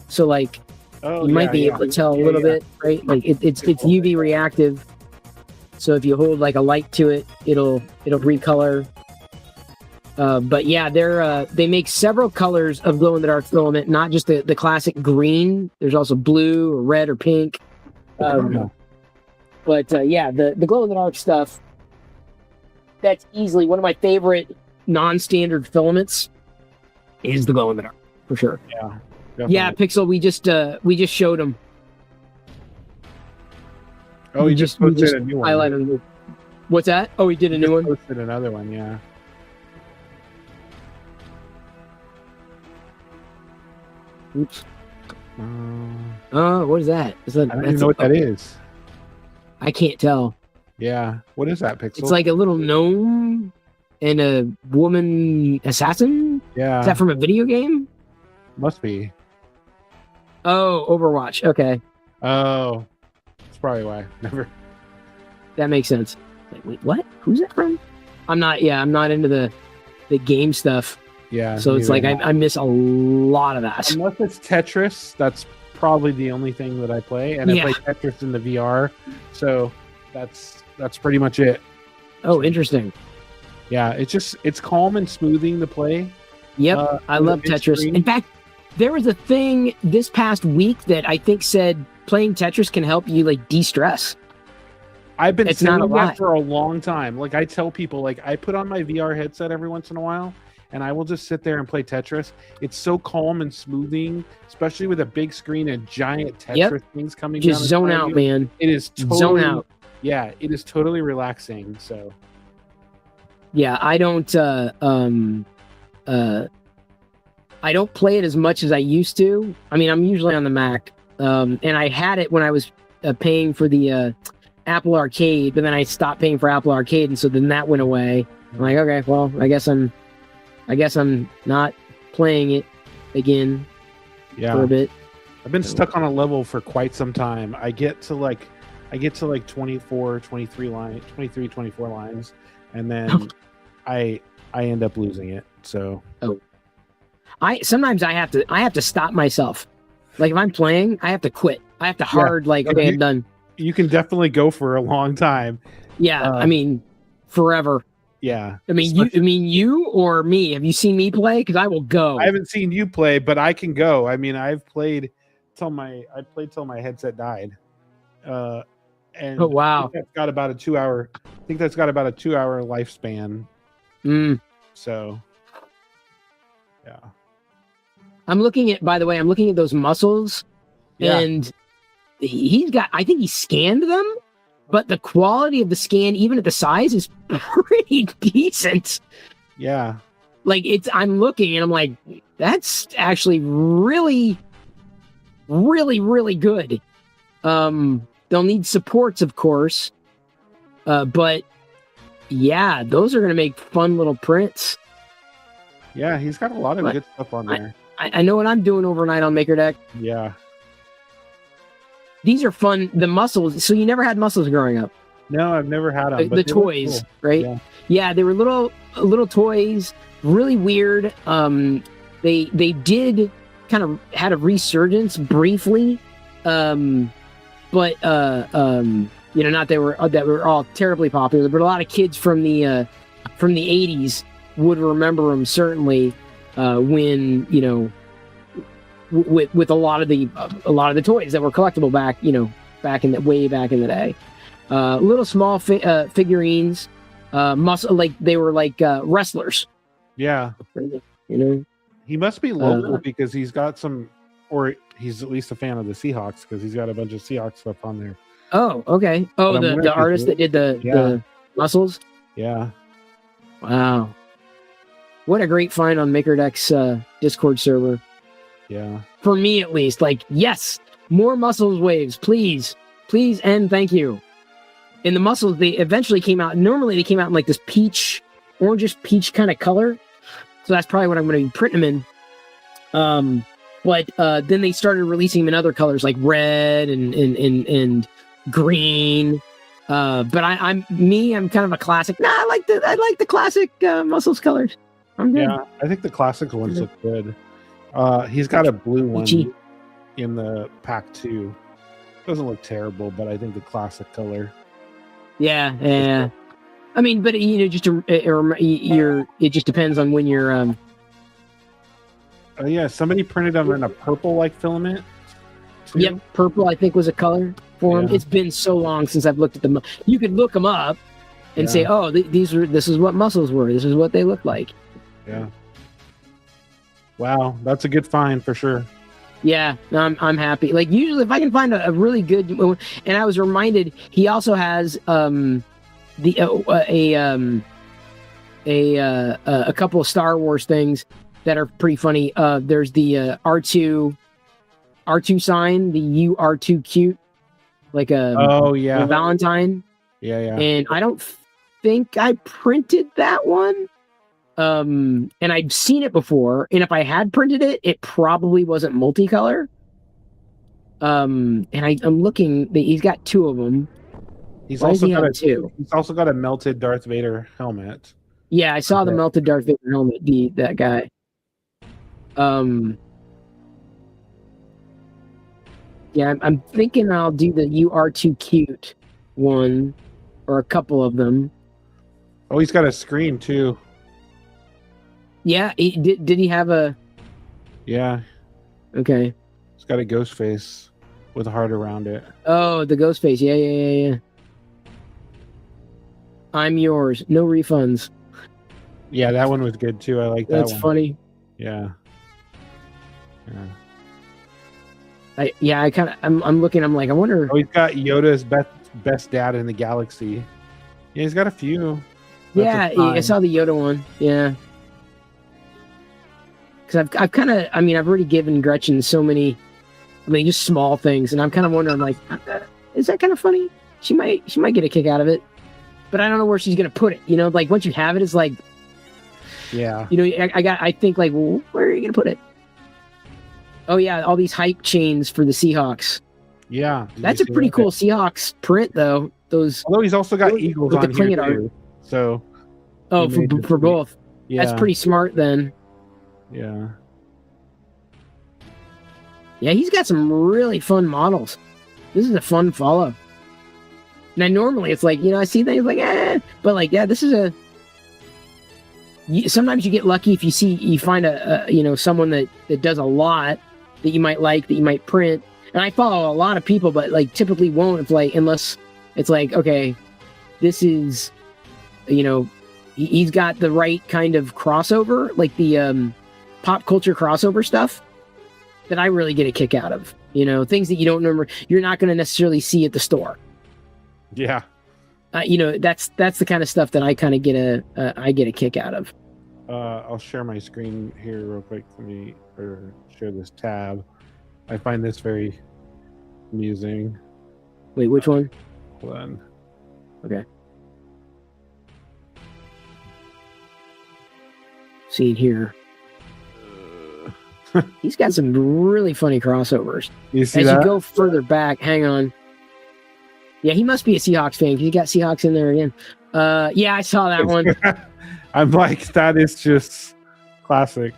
So like you might be able to tell a little bit, right? Like it's UV reactive. So if you hold like a light to it, it'll recolor. But yeah, they make several colors of glow in the dark filament, not just the classic green. There's also blue or red or pink. But yeah, the glow in the dark stuff, that's easily one of my favorite non-standard filaments is the glow in the dark for sure. Yeah, definitely. Yeah, Pixel. We just showed them. Oh, we just posted a new one. Highlighted. What's that? Oh, he did a new one. Posted another one. Yeah. Oops. What is that? I don't even know what that is. I can't tell. Yeah. What is that, Pixel? It's like a little gnome and a woman assassin? Yeah. Is that from a video game? Must be. Oh, Overwatch. Okay. Oh. That's probably why. Never. That makes sense. Like, wait, what? Who's that from? I'm not into the game stuff. Yeah. So it's like I miss a lot of that. Unless it's Tetris, that's probably the only thing that I play. And I play Tetris in the VR. So that's pretty much it. Oh, interesting. Yeah, it's calm and smoothing to play. Yep, I love Tetris. Screen. In fact, there was a thing this past week that I think said playing Tetris can help you like de-stress. I've been saying that for a long time. Like I tell people, like I put on my VR headset every once in a while, and I will just sit there and play Tetris. It's so calm and smoothing, especially with a big screen and giant Tetris things coming. Just zone out, man. It is totally, zone out. Yeah, it is totally relaxing. So. Yeah, I don't play it as much as I used to. I mean, I'm usually on the Mac, and I had it when I was paying for the Apple Arcade, but then I stopped paying for Apple Arcade, and so then that went away. I'm like, okay, well, I guess I'm not playing it again for a bit. I've been stuck on a level for quite some time. I get to like 24 lines, and then I end up losing it. So sometimes I have to stop myself. Like if I'm playing, I have to quit. I have to okay, I'm done. You can definitely go for a long time. Yeah, I mean, forever. Yeah. I mean, you or me? Have you seen me play? Because I will go. I haven't seen you play, but I can go. I mean, I've played till my headset died. And oh wow, I think that's got about a 2 hour. I think that's got about a 2 hour lifespan. So, yeah. By the way, I'm looking at those muscles, and he's got. I think he scanned them, but the quality of the scan, even at the size, is pretty decent. Yeah. Like I'm looking and I'm like, that's actually really, really, really good. They'll need supports, of course, but yeah, those are going to make fun little prints. Yeah, he's got a lot of good stuff on there. I know what I'm doing overnight on MakerDeck. Yeah. These are fun. The muscles. So you never had muscles growing up? No, I've never had them. The toys, cool. Right? Yeah, they were little toys, really weird. They did kind of had a resurgence briefly, but not that were all terribly popular, but a lot of kids from the 80s would remember them certainly when with a lot of the toys that were collectible back way back in the day. Little small figurines, muscle, like they were like wrestlers. Yeah, he must be local because he's got some, or he's at least a fan of the Seahawks because he's got a bunch of Seahawks stuff on there. Oh, okay. Oh, the artist that did the muscles. Yeah. Wow. What a great find on MakerDeck's Discord server. Yeah. For me, at least. Like, yes, more muscles waves, please, and thank you. And the muscles, they eventually came out. Normally, they came out in like this orangish peach kind of color. So that's probably what I'm going to be printing them in. But then they started releasing them in other colors like red and green. But I'm kind of a classic. Nah, I like the classic muscles colors. I'm good. Yeah, I think the classic ones look good. He's got a blue one in the pack too. Doesn't look terrible, but I think the classic color. Yeah. I mean, but it just depends on when you're. Yeah, somebody printed them in a purple like filament. Too. Yep, purple I think was a color for them. It's been so long since I've looked at them. You could look them up and say, "Oh, this is what muscles were. This is what they look like." Yeah. Wow, that's a good find for sure. Yeah, no, I'm happy. Like usually, if I can find a really good, and I was reminded he also has a couple of Star Wars things that are pretty funny. There's the R2 sign, the "You are too cute," like a Valentine. Yeah. And I don't think I printed that one. And I've seen it before, and if I had printed it, it probably wasn't multicolor. And I'm looking. He's got two of them. He's also got a melted Darth Vader helmet. Yeah, I saw the melted Darth Vader helmet. That guy. Yeah, I'm thinking I'll do the "You Are Too Cute" one, or a couple of them. Oh, he's got a screen too. Yeah, did he have a? Yeah. Okay. He's got a ghost face with a heart around it. Oh, the ghost face. Yeah. I'm yours. No refunds. Yeah, that one was good too. I like that one. That's funny. Yeah. I'm looking. I'm like, I wonder. Oh, he's got Yoda's best dad in the galaxy. Yeah, he's got a few. I saw the Yoda one. Yeah. Because I've already given Gretchen so many, just small things, and I'm kind of wondering, like, is that kind of funny? She might get a kick out of it, but I don't know where she's gonna put it. Like once you have it, it's like, yeah. I think like, well, where are you gonna put it? Oh yeah, all these hype chains for the Seahawks. Yeah, that's a pretty cool Seahawks print though. Although he's also got Eagles on here too. So. Oh, for both. Yeah. That's pretty smart then. Yeah. Yeah, he's got some really fun models. This is a fun follow. Now, normally it's like, I see things like, but like, yeah, this is sometimes you get lucky if you find someone that does a lot that you might like, that you might print. And I follow a lot of people, but like typically won't unless it's like, okay, this is, he's got the right kind of crossover, like the, pop culture crossover stuff that I really get a kick out of. Things that you don't remember, you're not going to necessarily see at the store. Yeah. That's the kind of stuff that I kind of get a kick out of. I'll share my screen here real quick. Share this tab. I find this very amusing. Wait, which one? Hold on. Okay. See it here. He's got some really funny crossovers. You see As that? you go further back, hang on. Yeah, he must be a Seahawks fan because he got Seahawks in there again. Yeah, I saw that one. I'm like, that is just classic.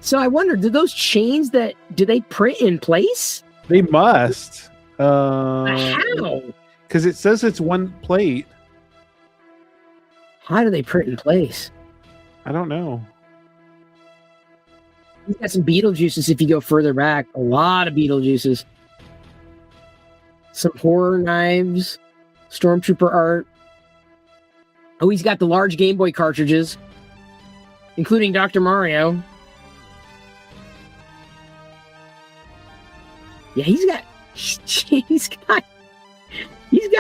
So I wonder, do those chains do they print in place? They must. How? Because it says it's one plate. How do they print in place? I don't know. He's got some Beetlejuices if you go further back. A lot of Beetlejuices. Some horror knives. Stormtrooper art. Oh, he's got the large Game Boy cartridges, including Dr. Mario. Yeah, he's got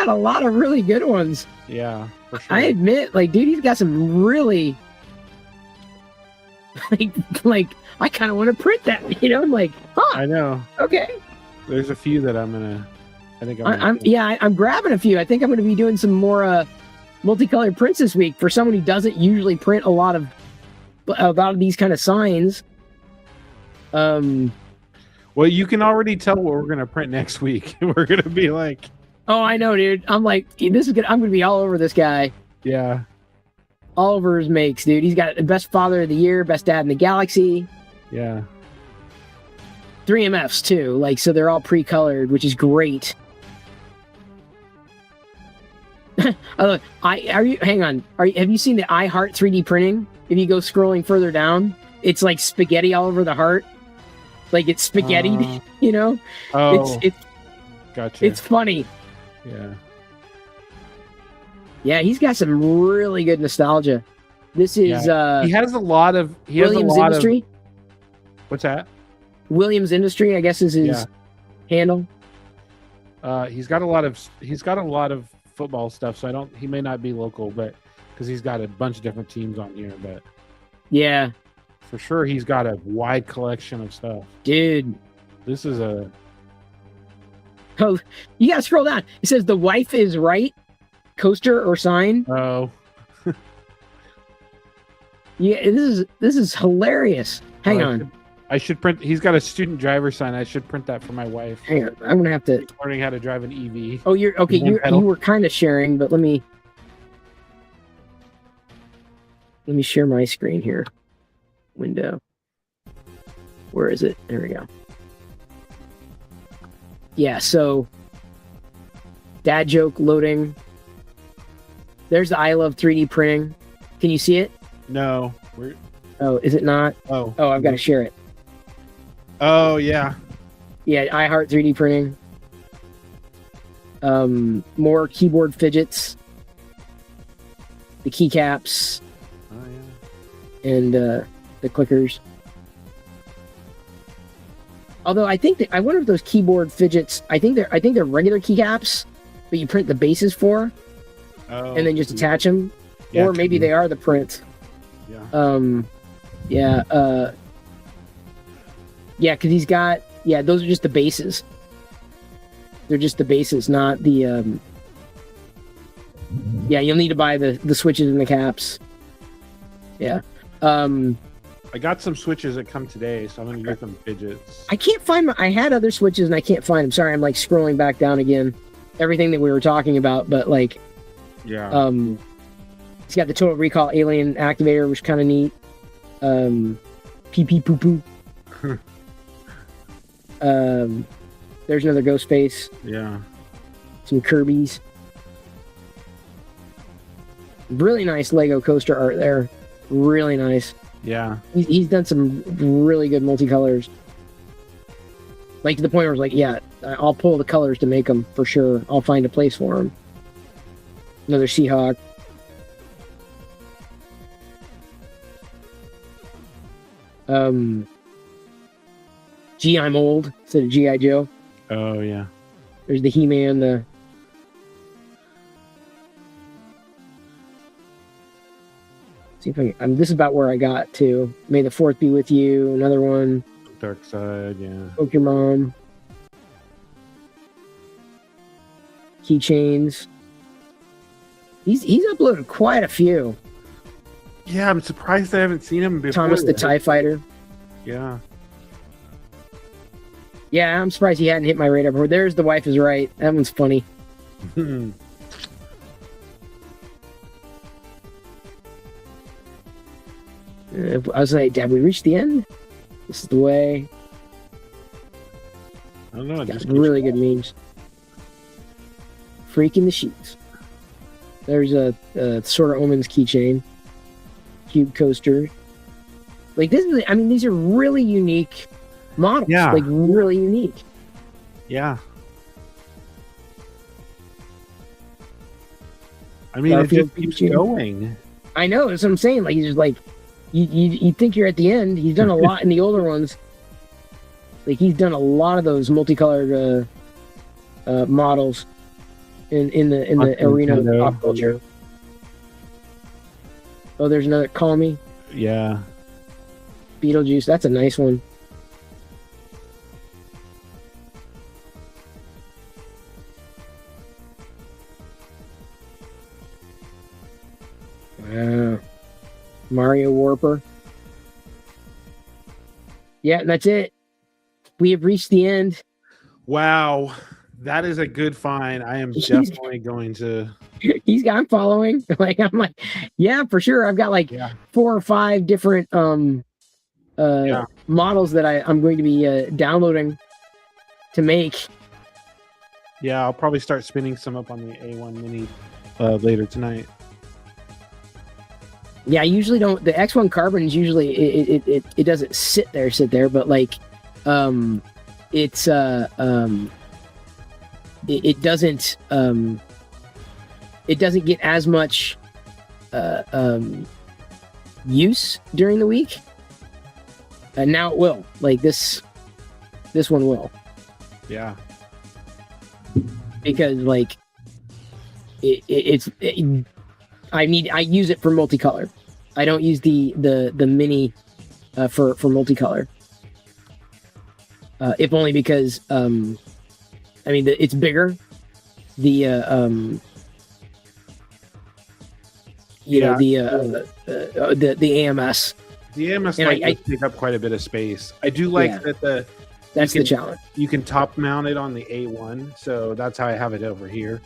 a lot of really good ones. Yeah, for sure. I admit, like, dude, he's got some really like I kind of want to print that. You know, I'm like, huh? I know. Okay. There's a few that I'm gonna. I'm grabbing a few. I think I'm gonna be doing some more multicolored prints this week for someone who doesn't usually print a lot of these kind of signs. Well, you can already tell what we're gonna print next week. We're gonna be like, oh, I know, dude. I'm like, this is good. I'm gonna be all over this guy. yeah, all over his makes, dude. He's got the best father of the year, best dad in the galaxy. yeah. 3MFs too, like, so they're all pre-colored, which is great. Hang on. Have you seen the I Heart 3D printing? If you go scrolling further down, it's like spaghetti all over the heart. Like it's spaghetti, you know? Oh, it's gotcha. It's funny. Yeah. Yeah, he's got some really good nostalgia. This is he has a lot of Williams Industry. What's that? Williams Industry, I guess, is his handle. He's got a lot of football stuff, so he may not be local, but because he's got a bunch of different teams on here, but yeah, for sure he's got a wide collection of stuff. Dude, this is a. Oh, you gotta scroll down. It says "The Wife Is Right" coaster or sign. Oh. Yeah, this is hilarious. Hang on. I should print. He's got a student driver sign. I should print that for my wife. Hang on, I'm gonna have to. Learning how to drive an EV. Oh, you're okay. You were kind of sharing, but let me share my screen here. Window. Where is it? There we go. Yeah. So, dad joke loading. There's the I Love 3D printing. Can you see it? No. Oh, is it not? Oh, I've got to share it. Oh, yeah. Yeah, I Heart 3D printing. More keyboard fidgets. The keycaps. Oh, yeah. And the clickers. Although I wonder if those keyboard fidgets, I think they're regular keycaps, but you print the bases for, and then just attach them. Yeah, or maybe they are the prints. Yeah. Yeah, because he's got, those are just the bases. They're just the bases, not the, you'll need to buy the switches and the caps. Yeah. I got some switches that come today, so I'm going to use them fidgets. I can't find I had other switches and I can't find them. Sorry, I'm like scrolling back down again. Everything that we were talking about, but like, yeah. He's got the Total Recall alien activator, which is kind of neat. Pee pee poo poo. There's another Ghostface. Yeah. Some Kirby's. Really nice Lego coaster art there. Really nice. Yeah. He's done some really good multicolors. Like to the point where it's like, yeah, I'll pull the colors to make them for sure. I'll find a place for them. Another Seahawk. Gee, I'm old instead of G.I. Joe. Oh, yeah. There's the He-Man, see if I can, this is about where I got to. May the Fourth be with you. Another one. Dark Side, yeah. Poke Your Mom. Keychains. He's uploaded quite a few. Yeah, I'm surprised I haven't seen him before. Thomas the TIE Fighter. Yeah. Yeah, I'm surprised he hadn't hit my radar before. There's The Wife Is Right. That one's funny. I was like, have we reached the end? This is the way. I don't know. It Got just some really good memes. Freaking the sheets. There's a Sword of Omens keychain. Cube coaster. Like this is, I mean, these are really unique models. Yeah. Like really unique. Yeah. I mean, it Garfield just keeps Pikachu. going. I know, that's what I'm saying. Like he's just like you think you're at the end. He's done a lot in the older ones. Like he's done a lot of those multicolored models in the arena of pop culture. Oh, there's another Call Me. Yeah. Beetlejuice. That's a nice one. Wow. Mario Warper. Yeah, and that's it. We have reached the end. Wow. That is a good find. I am definitely going to. I'm following. Like I'm like, yeah, for sure. I've got like 4 or 5 different models that I'm going to be downloading to make. Yeah, I'll probably start spinning some up on the A1 Mini later tonight. Yeah, I usually don't. The X1 Carbon is usually it doesn't sit there, but like, it's it doesn't get as much use during the week, and now it will. Like this one will. Yeah. Because like I use it for multicolor. I don't use the mini for multicolor. If only because I mean it's bigger. The the AMS. The AMS And might take up quite a bit of space. I do like that that's the challenge. You can top mount it on the A1, so that's how I have it over here.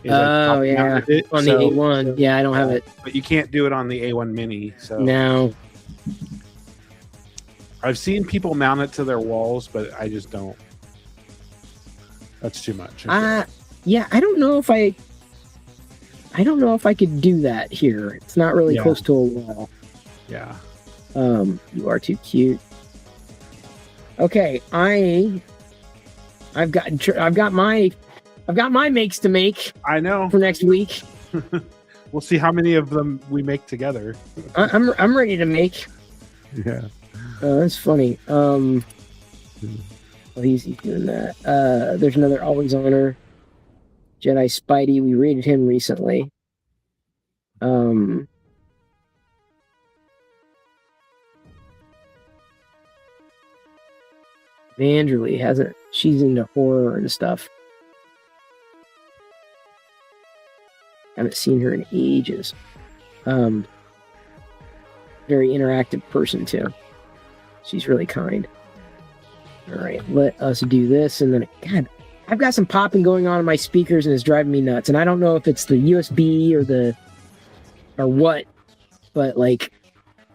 Oh yeah, the A1. Yeah, I don't have it. But you can't do it on the A1 Mini. So no. I've seen people mount it to their walls, but I just don't. That's too much. Yeah, I don't know if I could do that here. It's not really close to a wall. Yeah. You are too cute. Okay, I've got my makes to make. I know. For next week. We'll see how many of them we make together. I'm ready to make. Yeah. That's funny. Well, he's doing that. There's another Always Honor. Jedi Spidey. We rated him recently. Vanderly hasn't. She's into horror and stuff. Haven't seen her in ages. Very interactive person too. She's really kind. All right, let us do this, and then God, I've got some popping going on in my speakers, and it's driving me nuts. And I don't know if it's the USB or what, but like,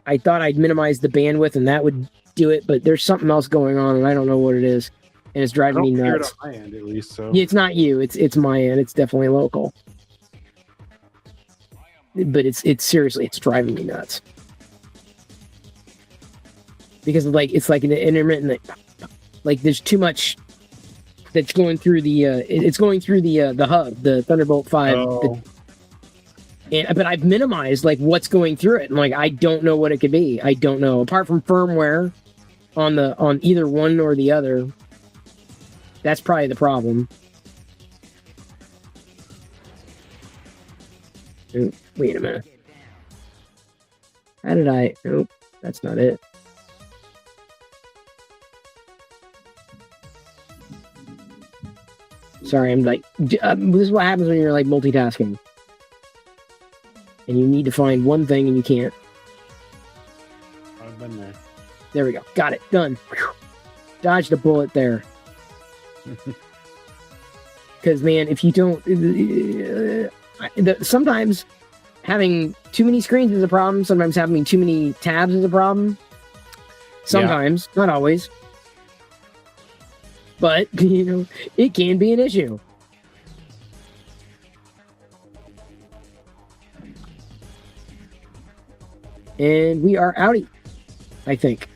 I thought I'd minimize the bandwidth, and that would do it. But there's something else going on, and I don't know what it is, and it's driving me nuts. On my end, at least, so. Yeah, it's not you. It's my end. It's definitely local. But it's seriously, it's driving me nuts. Because like it's like an intermittent, like there's too much that's going through the it's going through the hub, the Thunderbolt 5. Oh. But I've minimized like what's going through it, and like I don't know what it could be. I don't know, apart from firmware on either one or the other. That's probably the problem. Ooh, wait a minute. How did I? Nope, that's not it. Sorry, I'm like, this is what happens when you're like multitasking. And you need to find one thing and you can't. I've been there. There we go. Got it. Done. Whew. Dodged a bullet there. Because, man, if you don't... sometimes having too many screens is a problem. Sometimes having too many tabs is a problem. Sometimes, not always. But, it can be an issue. And we are outie, I think.